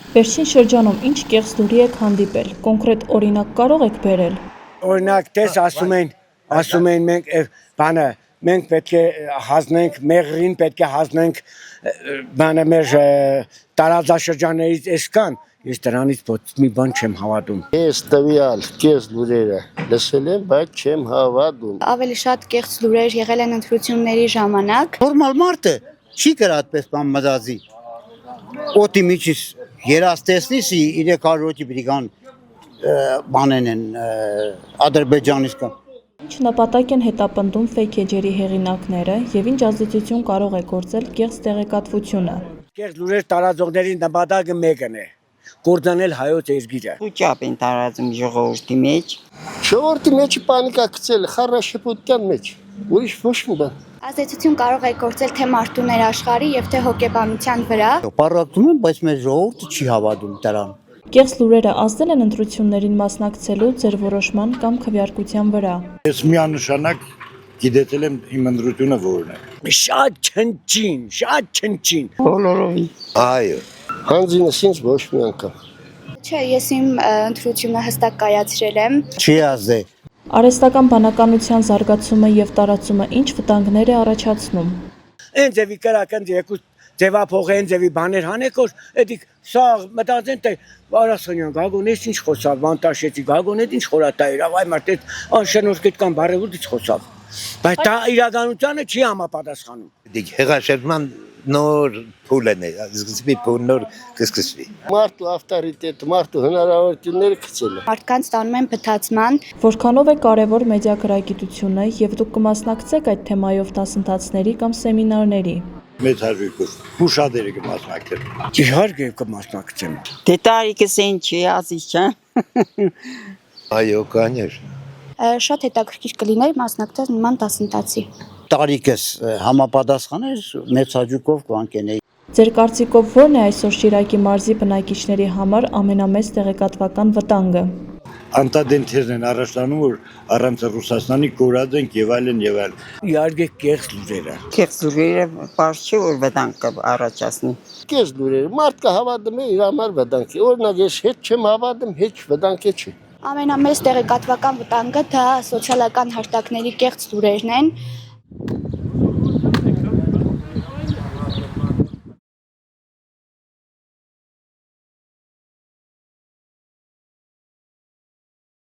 Վերջին շրջանում ինչ կեղծ լուրի եք հանդիպել, կոնկրետ օրինակ կարող եք բերել։ Օրինակ, տես ասում են մենք պետք է հանձնենք, մեղրին պետք է հանձնենք, մեր տարածաշրջաններից էս կան, ես դրանից մի բան չեմ հավատում։ Ես տվյալ կեղծ լուրերը լսել եմ, բայց չեմ հավատում։ Ավելի շատ կեղծ լուրեր եղել են ընտրությունների ժամանակ։ Նորմալ մարդը չի կրա այդպես բան մտածի։ Օտի միջից երաստեսնիս 300 օտի բրիգան բանեն են Ադրբեջանից կան։ Ինչ նպատակ են հետապնդում ֆեյք էջերի հեղինակները եւ ինչ ազդեցություն կարող է գործել կեղծ տեղեկատվությունը։ Կեղծ լուրեր տարածողների նպատակը մեկն է՝ կործանել հայոց երկիրը։ Ուճապ են տարածում ժողովրդի մեջ։ Ժողովրդի մեջը պանիկա գցել, խառաշփոթության մեջ։ Ուրիշ ոչ մի բան։ Ազդեցություն կարող է գործել թե մարդու ներաշխարհի եւ թե հոգեբանության վրա։ Պարակտում են, բայց մեր ժողովուրդը չի հավատում դրան։ Կեղծ լուրերը ազդել են ընտրություններին մասնակցելու ձեր որոշման կամ քվեարկության վրա։ Ես միանշանակ գիտեցել եմ իմ ընտրությունը որն է։ Շատ չնչին։ Բոլորովին։ Այո։ Հանձինս ինձ ոչ մի անգամ։ Չէ, ես իմ ընտրությունը հստակ կայացրել եմ։ Չի ազդե։ Արհեստական բանականության զարգացումը եւ տարածումը ինչ վտանգներ է առաջացնում։ Այն ձևի կրակն երկու ձևափող են ձևի բաներ հանեք, որ էդիկ սա մտածեն թե Վարասանյան գագոնես ինչ խոսավ, Վանտաշեցի գագոնետ ինչ խորատա էր, այ մարդ այդ անշնորհքիտ կամ բարեւուտից խոսավ։ Բայց դա իրականությանը չի համապատասխանում։ Դիք հեղաշրջման նոր փուլն է, սկսվի փուլ նոր կսկսվի։ Մարդու ավտորիտետ, մարդու հնարավորությունները գցել են։ Մարդկանց տանում են փթացման։ Որքանով է կարևոր մեդիագրագիտությունը եւ դուք կմասնակցեք այդ թեմայով դասընթացների կամ սեմինարների։ Մեծ հարյուրքով ուշադերը կմասնակցել։ Իհարկե կմասնակցեմ։ Դե տարիքս են չի ազի չէ։ Այո, конечно։ Շատ հետաքրքիր կլիներ մասնակցել նման դասընթացի։ Տարիքս համապատասխաներ մեծ հաջողով կվանկենեի։ Ձեր կարծիքով ո՞րն է այսօր Շիրակի մարզի բնակիչների համար ամենամեծ տեղեկատվական վտանգը։ Անտադենտերն են առաջանում, որ առանց Ռուսաստանի կորած ենք եւ այլն եւ այլն։ Իհարկե կեղծ լուրերը։ Կեղծ լուրերը բարձ չէ որ վտանգ առաջացնի։ Կեղծ լուրերը մարդը հավատում է իր համար վտանգ է։ Օրինակ ես հետ չեմ հավատում, հետ վտանգ չի։ Ամենամեծ տեղեկատվական վտանգը դա սոցիալական հարթակների կեղծ լուրերն են։